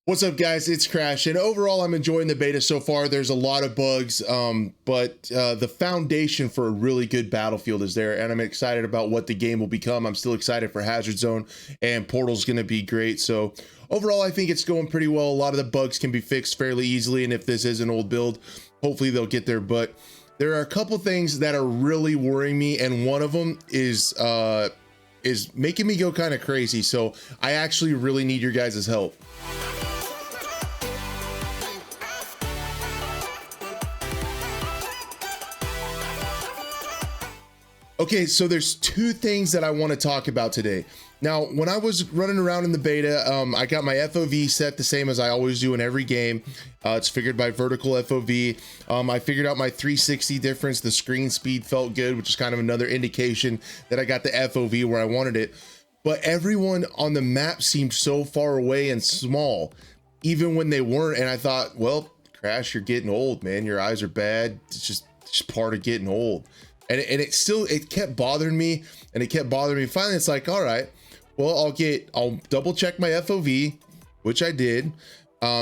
What's up, guys? It's Crash, and overall I'm enjoying the beta so far. There's a lot of bugs, but the foundation for a really good Battlefield is there, and I'm excited about what the game will become. I'm still excited for Hazard Zone, and Portal's going to be great. So overall, I think it's going pretty well. A lot of the bugs can be fixed fairly easily, and if this is an old build, hopefully they'll get there. But there are a couple things that are really worrying me, and one of them is making me go kind of crazy. So I actually really need your guys' help. Okay, so there's two things that I want to talk about today. Now, when I was running around in the beta, I got my FOV set the same as I always do in every game. It's figured by vertical FOV. I figured out my 360 difference. The screen speed felt good, which is kind of another indication that I got the FOV where I wanted it. But everyone on the map seemed so far away and small, even when they weren't. And I thought, well, Crash, you're getting old, man. Your eyes are bad. It's just part of getting old. And it kept bothering me, and it kept bothering me. Finally, it's like, all right, well, I'll double check my FOV, which I did,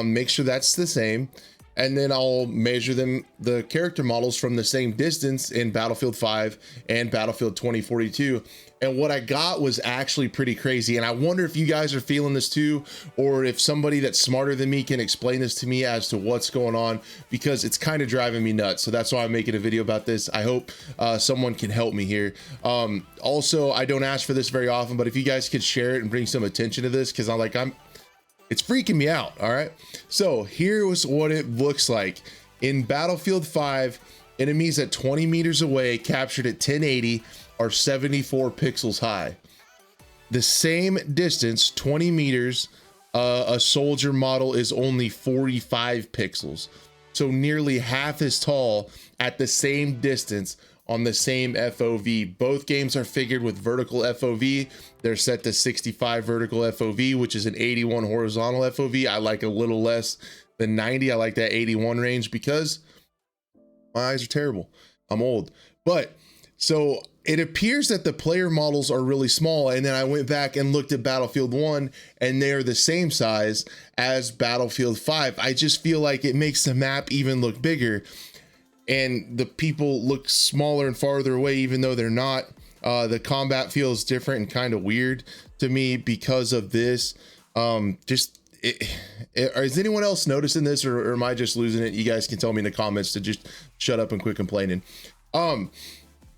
make sure that's the same. And then I'll measure the character models from the same distance in Battlefield 5 and Battlefield 2042. And what I got was actually pretty crazy. And I wonder if you guys are feeling this too, or if somebody that's smarter than me can explain this to me as to what's going on, because it's kind of driving me nuts. So that's why I'm making a video about this. I hope someone can help me here. Also, I don't ask for this very often, but if you guys could share it and bring some attention to this, because it's freaking me out. All right, so here was what it looks like in Battlefield 5. Enemies at 20 meters away, captured at 1080, are 74 pixels high. The same distance, 20 meters, a soldier model is only 45 pixels. So nearly half as tall at the same distance on the same FOV. Both games are figured with vertical FOV. They're set to 65 vertical FOV, which is an 81 horizontal FOV. I like a little less than 90. I like that 81 range because my eyes are terrible. I'm old. But so it appears that the player models are really small. And then I went back and looked at Battlefield 1, and they're the same size as Battlefield 5. I just feel like it makes the map even look bigger, and the people look smaller and farther away, even though they're not. The combat feels different and kind of weird to me because of this. Is anyone else noticing this, or am I just losing it? You guys can tell me in the comments to just shut up and quit complaining.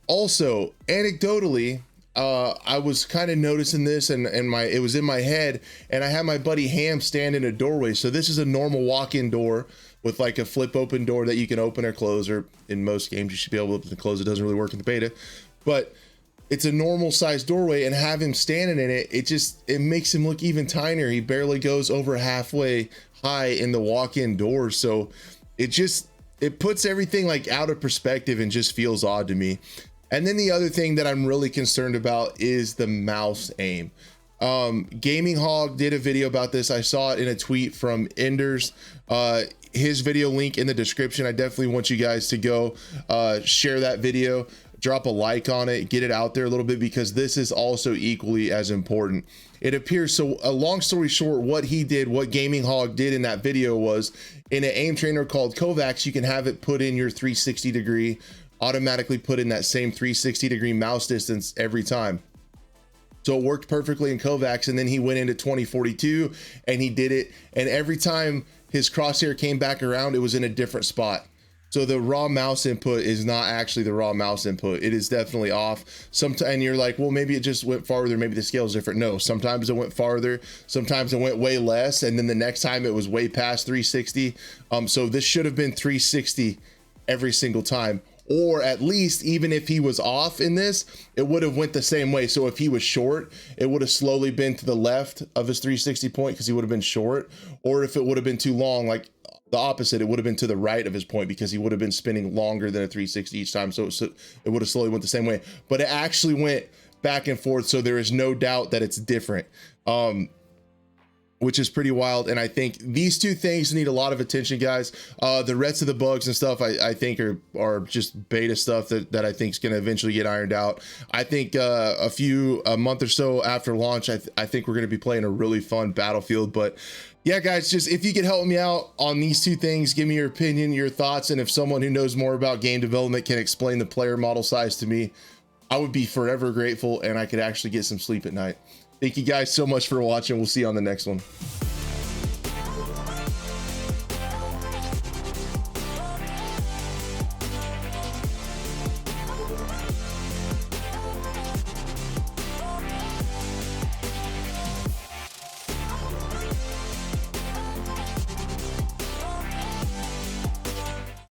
Also, anecdotally, I was kind of noticing this, and it was in my head, and I had my buddy Ham stand in a doorway. So this is a normal walk-in door with like a flip open door that you can open or close, or in most games you should be able to open and close. It doesn't really work in the beta, but it's a normal sized doorway, and have him standing in it, it makes him look even tinier. He barely goes over halfway high in the walk-in door. So it puts everything like out of perspective and just feels odd to me. And then the other thing that I'm really concerned about is the mouse aim. Gaming Hog did a video about this. I saw it in a tweet from Enders. His video link in the description. I definitely want you guys to go share that video, drop a like on it, get it out there a little bit, because this is also equally as important. It appears, so a long story short, what Gaming Hog did in that video was, in an aim trainer called Kovacs, you can have it put in your 360 degree, automatically put in that same 360 degree mouse distance every time. So it worked perfectly in Kovacs, and then he went into 2042 and he did it, and every time his crosshair came back around, it was in a different spot. So the raw mouse input is not actually the raw mouse input. It is definitely off. And you're like, well, maybe it just went farther. Maybe the scale is different. No, sometimes it went farther. Sometimes it went way less. And then the next time it was way past 360. So this should have been 360 every single time. Or at least, even if he was off in this, it would have went the same way. So if he was short, it would have slowly been to the left of his 360 point because he would have been short. Or if it would have been too long, like the opposite, it would have been to the right of his point because he would have been spinning longer than a 360 each time. So it would have slowly went the same way. But it actually went back and forth, so there is no doubt that it's different. which is pretty wild. And I think these two things need a lot of attention, guys. The rest of the bugs and stuff, I think are just beta stuff that I think is going to eventually get ironed out. I think a month or so after launch, I think we're going to be playing a really fun Battlefield. But yeah, guys, just if you could help me out on these two things, give me your opinion, your thoughts, and if someone who knows more about game development can explain the player model size to me, I would be forever grateful, and I could actually get some sleep at night. Thank you guys so much for watching. We'll see you on the next one.